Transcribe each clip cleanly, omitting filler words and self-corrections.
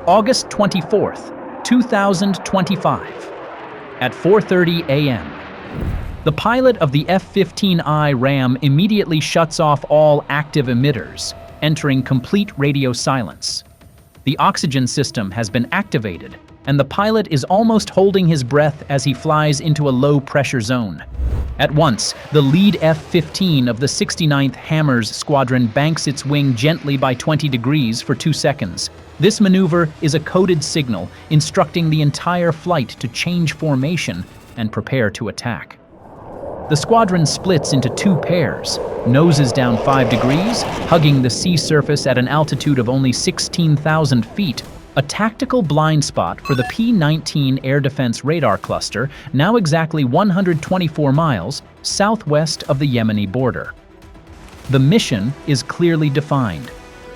August 24th, 2025, at 4:30 a.m. The pilot of the F-15I Ram immediately shuts off all active emitters, entering complete radio silence. The oxygen system has been activated, and the pilot is almost holding his breath as he flies into a low-pressure zone. At once, the lead F-15 of the 69th Hammers Squadron banks its wing gently by 20 degrees for 2 seconds. This maneuver is a coded signal instructing the entire flight to change formation and prepare to attack. The squadron splits into 2 pairs, noses down 5 degrees, hugging the sea surface at an altitude of only 16,000 feet, a tactical blind spot for the P-19 air defense radar cluster, now exactly 124 miles southwest of the Yemeni border. The mission is clearly defined.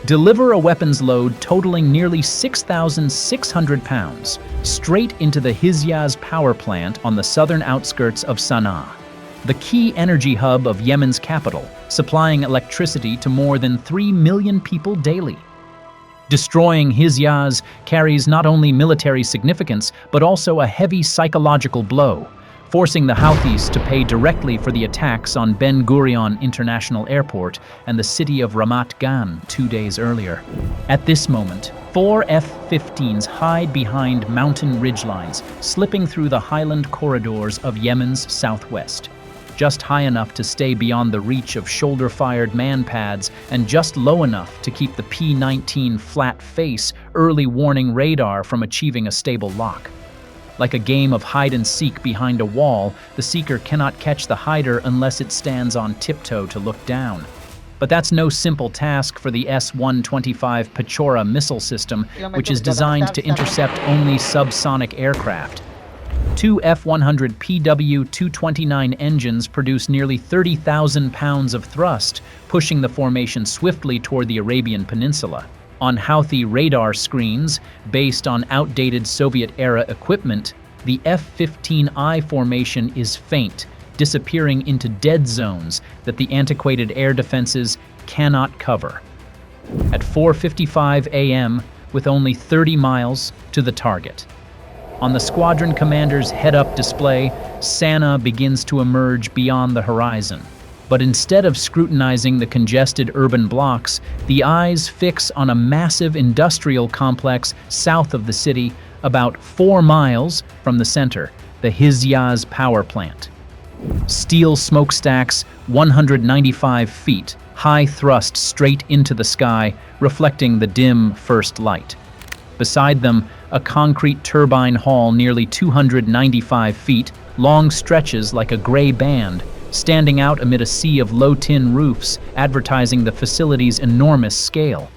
Deliver a weapons load totaling nearly 6,600 pounds straight into the Hizyaz power plant on the southern outskirts of Sana'a, the key energy hub of Yemen's capital, supplying electricity to more than 3 million people daily. Destroying Hizyaz carries not only military significance, but also a heavy psychological blow, forcing the Houthis to pay directly for the attacks on Ben Gurion International Airport and the city of Ramat Gan 2 days earlier. At this moment, 4 F-15s hide behind mountain ridgelines, slipping through the highland corridors of Yemen's southwest, just high enough to stay beyond the reach of shoulder-fired man-pads and just low enough to keep the P-19 flat-face early warning radar from achieving a stable lock. Like a game of hide-and-seek behind a wall, the seeker cannot catch the hider unless it stands on tiptoe to look down. But that's no simple task for the S-125 Pechora missile system, which is designed to intercept only subsonic aircraft. 2 F-100 PW-229 engines produce nearly 30,000 pounds of thrust, pushing the formation swiftly toward the Arabian Peninsula. On Houthi radar screens, based on outdated Soviet-era equipment, the F-15I formation is faint, disappearing into dead zones that the antiquated air defenses cannot cover. At 4:55 a.m., with only 30 miles to the target. On the squadron commander's head-up display, Sana'a begins to emerge beyond the horizon. But instead of scrutinizing the congested urban blocks, the eyes fix on a massive industrial complex south of the city, about 4 miles from the center, the Hizyaz power plant. Steel smokestacks, 195 feet, high thrust straight into the sky, reflecting the dim first light. Beside them, a concrete turbine hall nearly 295 feet, long stretches like a gray band, standing out amid a sea of low tin roofs, advertising the facility's enormous scale.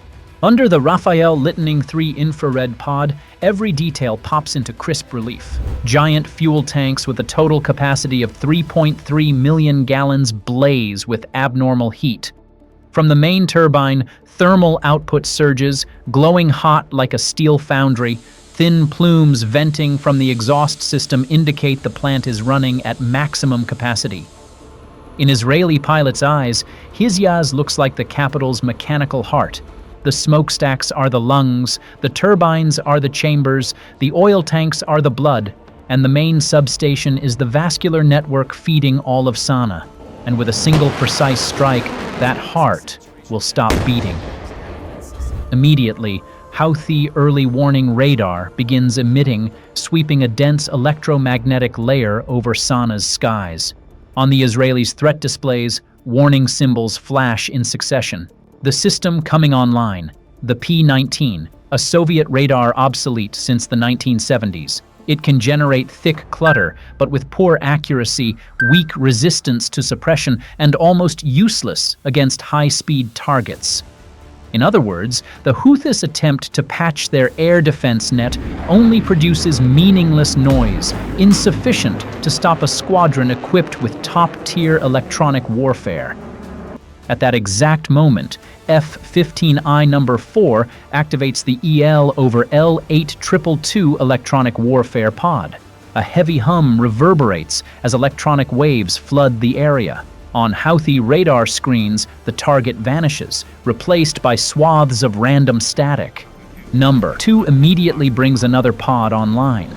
Under the Rafael Littoning 3 infrared pod, every detail pops into crisp relief. Giant fuel tanks with a total capacity of 3.3 million gallons blaze with abnormal heat. From the main turbine, thermal output surges, glowing hot like a steel foundry. Thin plumes venting from the exhaust system indicate the plant is running at maximum capacity. In Israeli pilots' eyes, Hizyaz looks like the capital's mechanical heart. The smokestacks are the lungs, the turbines are the chambers, the oil tanks are the blood, and the main substation is the vascular network feeding all of Sana'a. And with a single precise strike, that heart will stop beating. Immediately, Houthi early warning radar begins emitting, sweeping a dense electromagnetic layer over Sana''s skies. On the Israelis' threat displays, warning symbols flash in succession. The system coming online, the P-19, a Soviet radar obsolete since the 1970s. It can generate thick clutter, but with poor accuracy, weak resistance to suppression, and almost useless against high-speed targets. In other words, the Houthis' attempt to patch their air defense net only produces meaningless noise, insufficient to stop a squadron equipped with top-tier electronic warfare. At that exact moment, F-15I number 4 activates the EL over L8222 electronic warfare pod. A heavy hum reverberates as electronic waves flood the area. On Houthi radar screens, the target vanishes, replaced by swaths of random static. Number 2 immediately brings another pod online.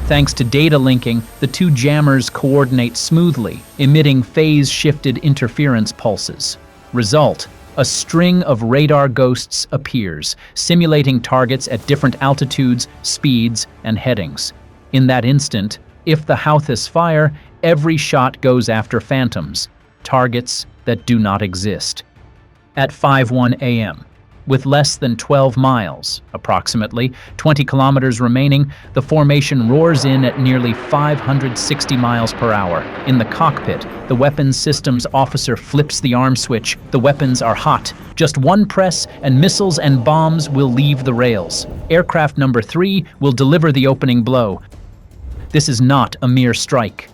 Thanks to data linking, the two jammers coordinate smoothly, emitting phase-shifted interference pulses. Result: a string of radar ghosts appears, simulating targets at different altitudes, speeds, and headings. In that instant, if the Houthis fire, every shot goes after phantoms, targets that do not exist. At 5:01 a.m., with less than 12 miles, approximately 20 kilometers remaining, the formation roars in at nearly 560 miles per hour. In the cockpit, the weapons systems officer flips the arm switch. The weapons are hot. Just one press, and missiles and bombs will leave the rails. Aircraft number 3 will deliver the opening blow. This is not a mere strike.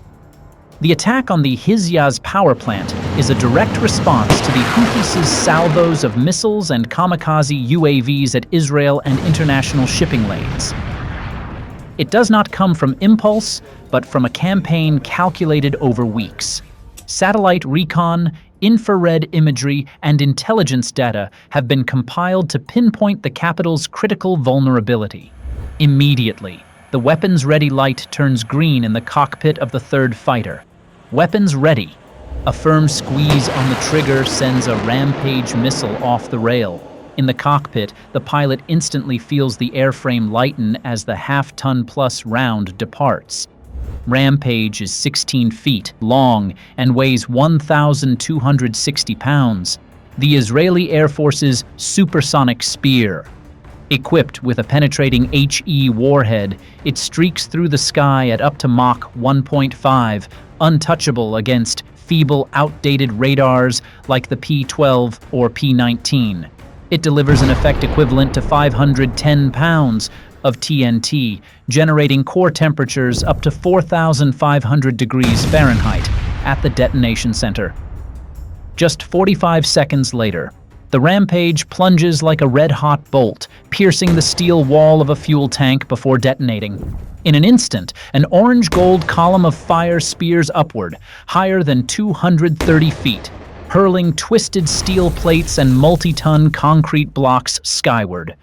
The attack on the Hizyaz power plant is a direct response to the Houthis' salvos of missiles and kamikaze UAVs at Israel and international shipping lanes. It does not come from impulse, but from a campaign calculated over weeks. Satellite recon, infrared imagery, and intelligence data have been compiled to pinpoint the capital's critical vulnerability. Immediately, the weapons-ready light turns green in the cockpit of the third fighter. Weapons ready. A firm squeeze on the trigger sends a Rampage missile off the rail. In the cockpit, the pilot instantly feels the airframe lighten as the half-ton-plus round departs. Rampage is 16 feet long and weighs 1,260 pounds. The Israeli Air Force's supersonic Spear. Equipped with a penetrating HE warhead, it streaks through the sky at up to Mach 1.5, untouchable against feeble, outdated radars like the P-12 or P-19. It delivers an effect equivalent to 510 pounds of TNT, generating core temperatures up to 4,500 degrees Fahrenheit at the detonation center. Just 45 seconds later, the Rampage plunges like a red-hot bolt, piercing the steel wall of a fuel tank before detonating. In an instant, an orange-gold column of fire spears upward, higher than 230 feet, hurling twisted steel plates and multi-ton concrete blocks skyward.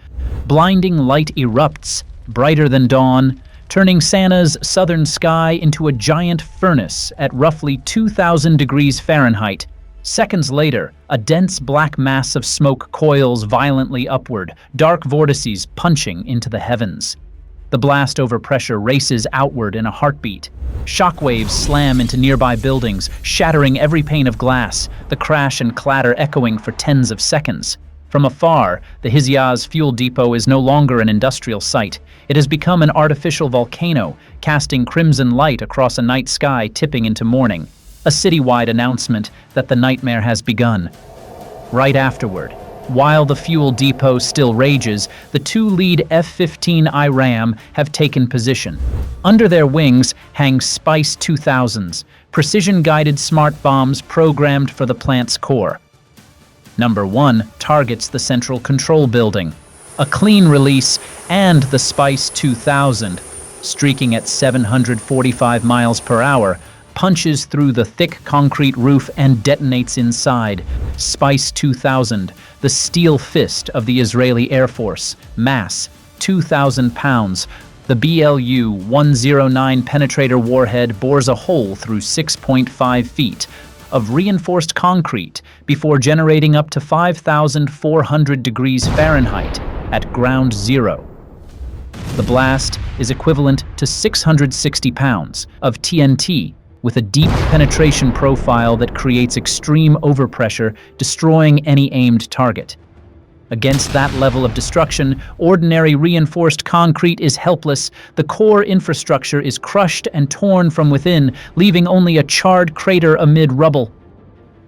Blinding light erupts, brighter than dawn, turning Sana's southern sky into a giant furnace at roughly 2,000 degrees Fahrenheit. Seconds later, a dense black mass of smoke coils violently upward, dark vortices punching into the heavens. The blast overpressure races outward in a heartbeat. Shockwaves slam into nearby buildings, shattering every pane of glass, the crash and clatter echoing for tens of seconds. From afar, the Hizyaz fuel depot is no longer an industrial site. It has become an artificial volcano, casting crimson light across a night sky tipping into morning. A citywide announcement that the nightmare has begun. Right afterward, while the fuel depot still rages, the two lead F-15I Ram have taken position. Under their wings hang Spice 2000s, precision-guided smart bombs programmed for the plant's core. Number 1 targets the central control building. A clean release, and the Spice 2000, streaking at 745 miles per hour, punches through the thick concrete roof and detonates inside. Spice 2000, the steel fist of the Israeli Air Force, mass 2,000 pounds. The BLU-109 penetrator warhead bores a hole through 6.5 feet of reinforced concrete before generating up to 5,400 degrees Fahrenheit at ground zero. The blast is equivalent to 660 pounds of TNT, with a deep penetration profile that creates extreme overpressure, destroying any aimed target. Against that level of destruction, ordinary reinforced concrete is helpless. The core infrastructure is crushed and torn from within, leaving only a charred crater amid rubble.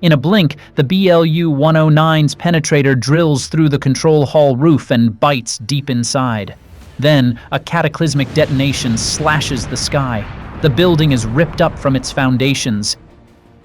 In a blink, the BLU-109's penetrator drills through the control hall roof and bites deep inside. Then, a cataclysmic detonation slashes the sky. The building is ripped up from its foundations.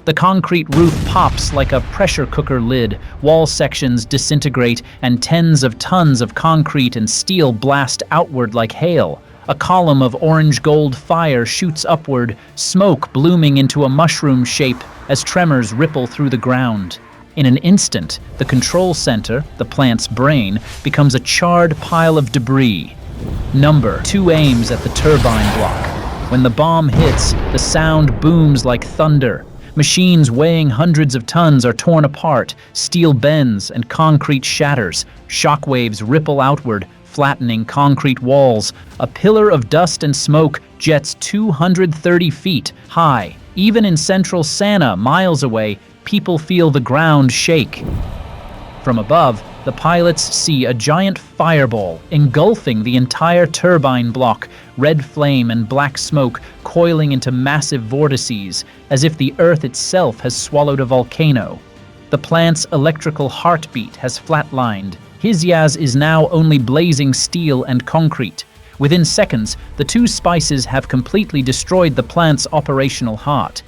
The concrete roof pops like a pressure cooker lid, wall sections disintegrate, and tens of tons of concrete and steel blast outward like hail. A column of orange-gold fire shoots upward, smoke blooming into a mushroom shape as tremors ripple through the ground. In an instant, the control center, the plant's brain, becomes a charred pile of debris. Number 2 aims at the turbine block. When the bomb hits, the sound booms like thunder. Machines weighing hundreds of tons are torn apart, steel bends and concrete shatters. Shockwaves ripple outward, flattening concrete walls. A pillar of dust and smoke jets 230 feet high. Even in central Sana'a, miles away, people feel the ground shake. From above, the pilots see a giant fireball engulfing the entire turbine block, red flame and black smoke coiling into massive vortices, as if the Earth itself has swallowed a volcano. The plant's electrical heartbeat has flatlined. Hizyaz is now only blazing steel and concrete. Within seconds, the 2 spices have completely destroyed the plant's operational heart.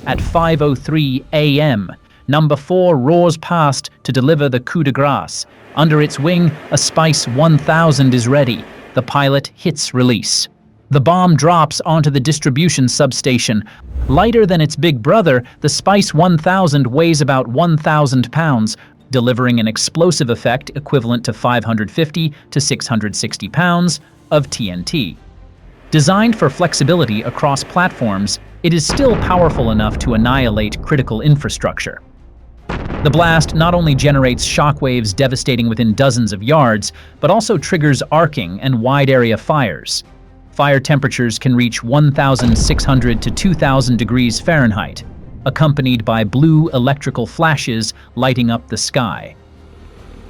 At 5:03 a.m., Number 4 roars past to deliver the coup de grace. Under its wing, a Spice 1000 is ready. The pilot hits release. The bomb drops onto the distribution substation. Lighter than its big brother, the Spice 1000 weighs about 1,000 pounds, delivering an explosive effect equivalent to 550 to 660 pounds of TNT. Designed for flexibility across platforms, it is still powerful enough to annihilate critical infrastructure. The blast not only generates shockwaves devastating within dozens of yards, but also triggers arcing and wide-area fires. Fire temperatures can reach 1,600 to 2,000 degrees Fahrenheit, accompanied by blue electrical flashes lighting up the sky.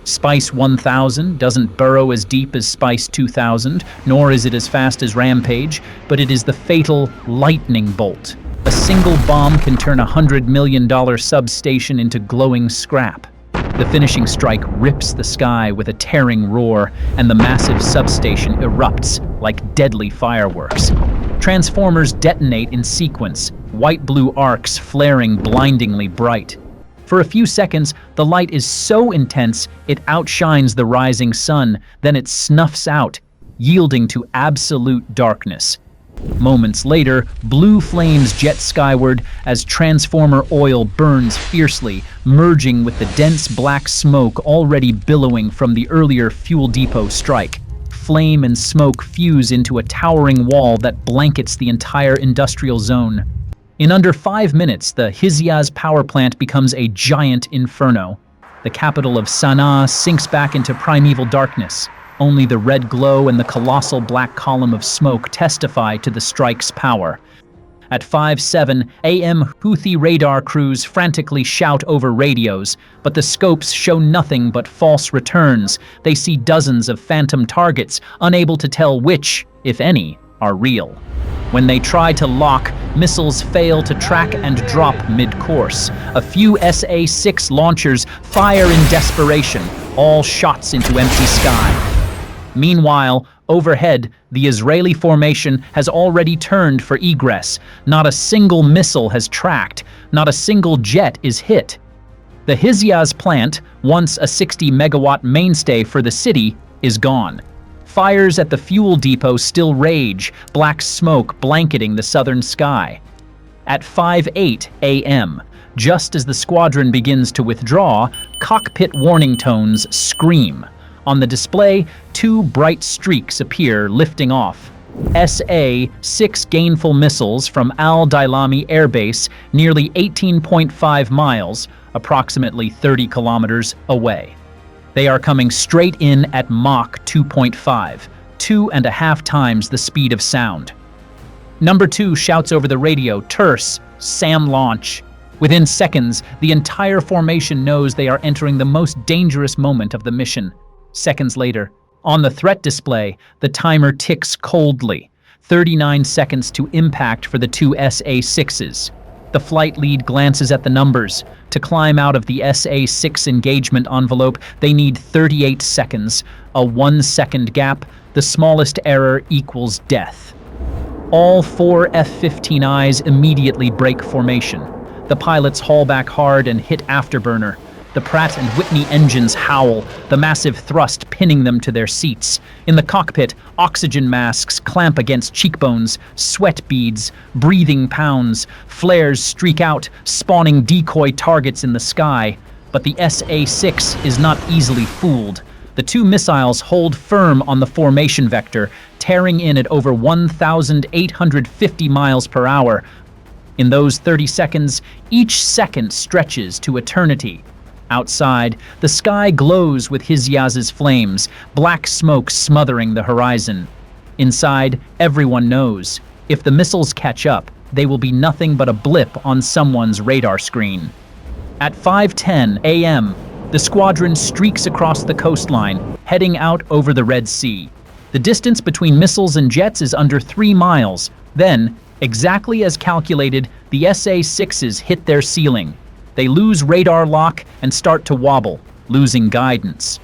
Spice 1000 doesn't burrow as deep as Spice 2000, nor is it as fast as Rampage, but it is the fatal lightning bolt. A single bomb can turn a $100 million substation into glowing scrap. The finishing strike rips the sky with a tearing roar, and the massive substation erupts like deadly fireworks. Transformers detonate in sequence, white-blue arcs flaring blindingly bright. For a few seconds, the light is so intense it outshines the rising sun, then it snuffs out, yielding to absolute darkness. Moments later, blue flames jet skyward as transformer oil burns fiercely, merging with the dense black smoke already billowing from the earlier fuel depot strike. Flame and smoke fuse into a towering wall that blankets the entire industrial zone. In under 5 minutes, the Hizyaz power plant becomes a giant inferno. The capital of Sana'a sinks back into primeval darkness. Only the red glow and the colossal black column of smoke testify to the strike's power. At 5:07 a.m., Houthi radar crews frantically shout over radios, but the scopes show nothing but false returns. They see dozens of phantom targets, unable to tell which, if any, are real. When they try to lock, missiles fail to track and drop mid-course. A few SA-6 launchers fire in desperation, all shots into empty sky. Meanwhile, overhead, the Israeli formation has already turned for egress. Not a single missile has tracked, not a single jet is hit. The Hizyaz plant, once a 60-megawatt mainstay for the city, is gone. Fires at the fuel depot still rage, black smoke blanketing the southern sky. At 5:08 a.m., just as the squadron begins to withdraw, cockpit warning tones scream. On the display, 2 bright streaks appear, lifting off. SA-6 gainful missiles from Al-Dailami Air Base, nearly 18.5 miles, approximately 30 kilometers away. They are coming straight in at Mach 2.5, 2.5 times the speed of sound. Number 2 shouts over the radio, "Terse, SAM launch." Within seconds, the entire formation knows they are entering the most dangerous moment of the mission. Seconds later, on the threat display, the timer ticks coldly. 39 seconds to impact for the 2 SA-6s. The flight lead glances at the numbers. To climb out of the SA-6 engagement envelope, they need 38 seconds. A 1-second gap, the smallest error equals death. All 4 F-15Is immediately break formation. The pilots haul back hard and hit afterburner. The Pratt & Whitney engines howl, the massive thrust pinning them to their seats. In the cockpit, oxygen masks clamp against cheekbones, sweat beads, breathing pounds, flares streak out, spawning decoy targets in the sky. But the SA-6 is not easily fooled. The two missiles hold firm on the formation vector, tearing in at over 1,850 miles per hour. In those 30 seconds, each second stretches to eternity. Outside, the sky glows with Hizyaz's flames, black smoke smothering the horizon. Inside, everyone knows, if the missiles catch up, they will be nothing but a blip on someone's radar screen. At 5:10 a.m., the squadron streaks across the coastline, heading out over the Red Sea. The distance between missiles and jets is under 3 miles. Then, exactly as calculated, the SA-6s hit their ceiling. They lose radar lock and start to wobble, losing guidance.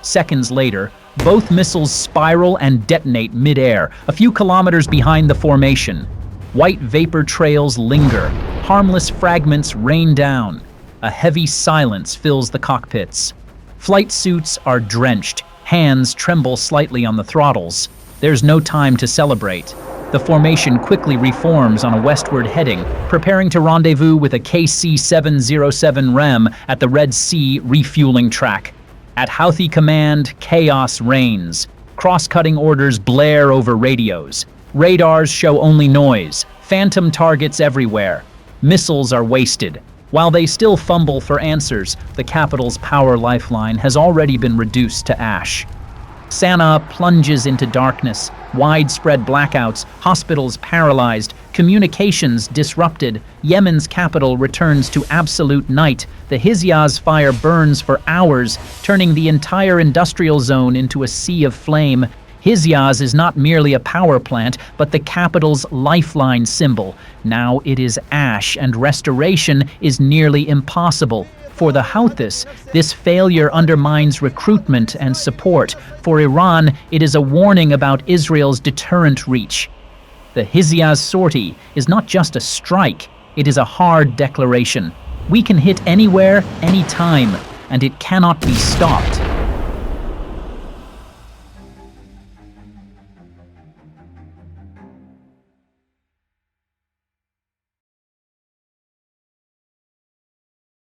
Seconds later, both missiles spiral and detonate mid-air, a few kilometers behind the formation. White vapor trails linger, harmless fragments rain down. A heavy silence fills the cockpits. Flight suits are drenched, hands tremble slightly on the throttles. There's no time to celebrate. The formation quickly reforms on a westward heading, preparing to rendezvous with a KC-707 REM at the Red Sea refueling track. At Houthi command, chaos reigns. Cross-cutting orders blare over radios. Radars show only noise, phantom targets everywhere. Missiles are wasted. While they still fumble for answers, the capital's power lifeline has already been reduced to ash. Sana'a plunges into darkness, widespread blackouts, hospitals paralyzed, communications disrupted. Yemen's capital returns to absolute night. The Hizyaz fire burns for hours, turning the entire industrial zone into a sea of flame. Hizyaz is not merely a power plant, but the capital's lifeline symbol. Now it is ash, and restoration is nearly impossible. For the Houthis, this failure undermines recruitment and support. For Iran, it is a warning about Israel's deterrent reach. The Hizyaz sortie is not just a strike, it is a hard declaration. We can hit anywhere, anytime, and it cannot be stopped.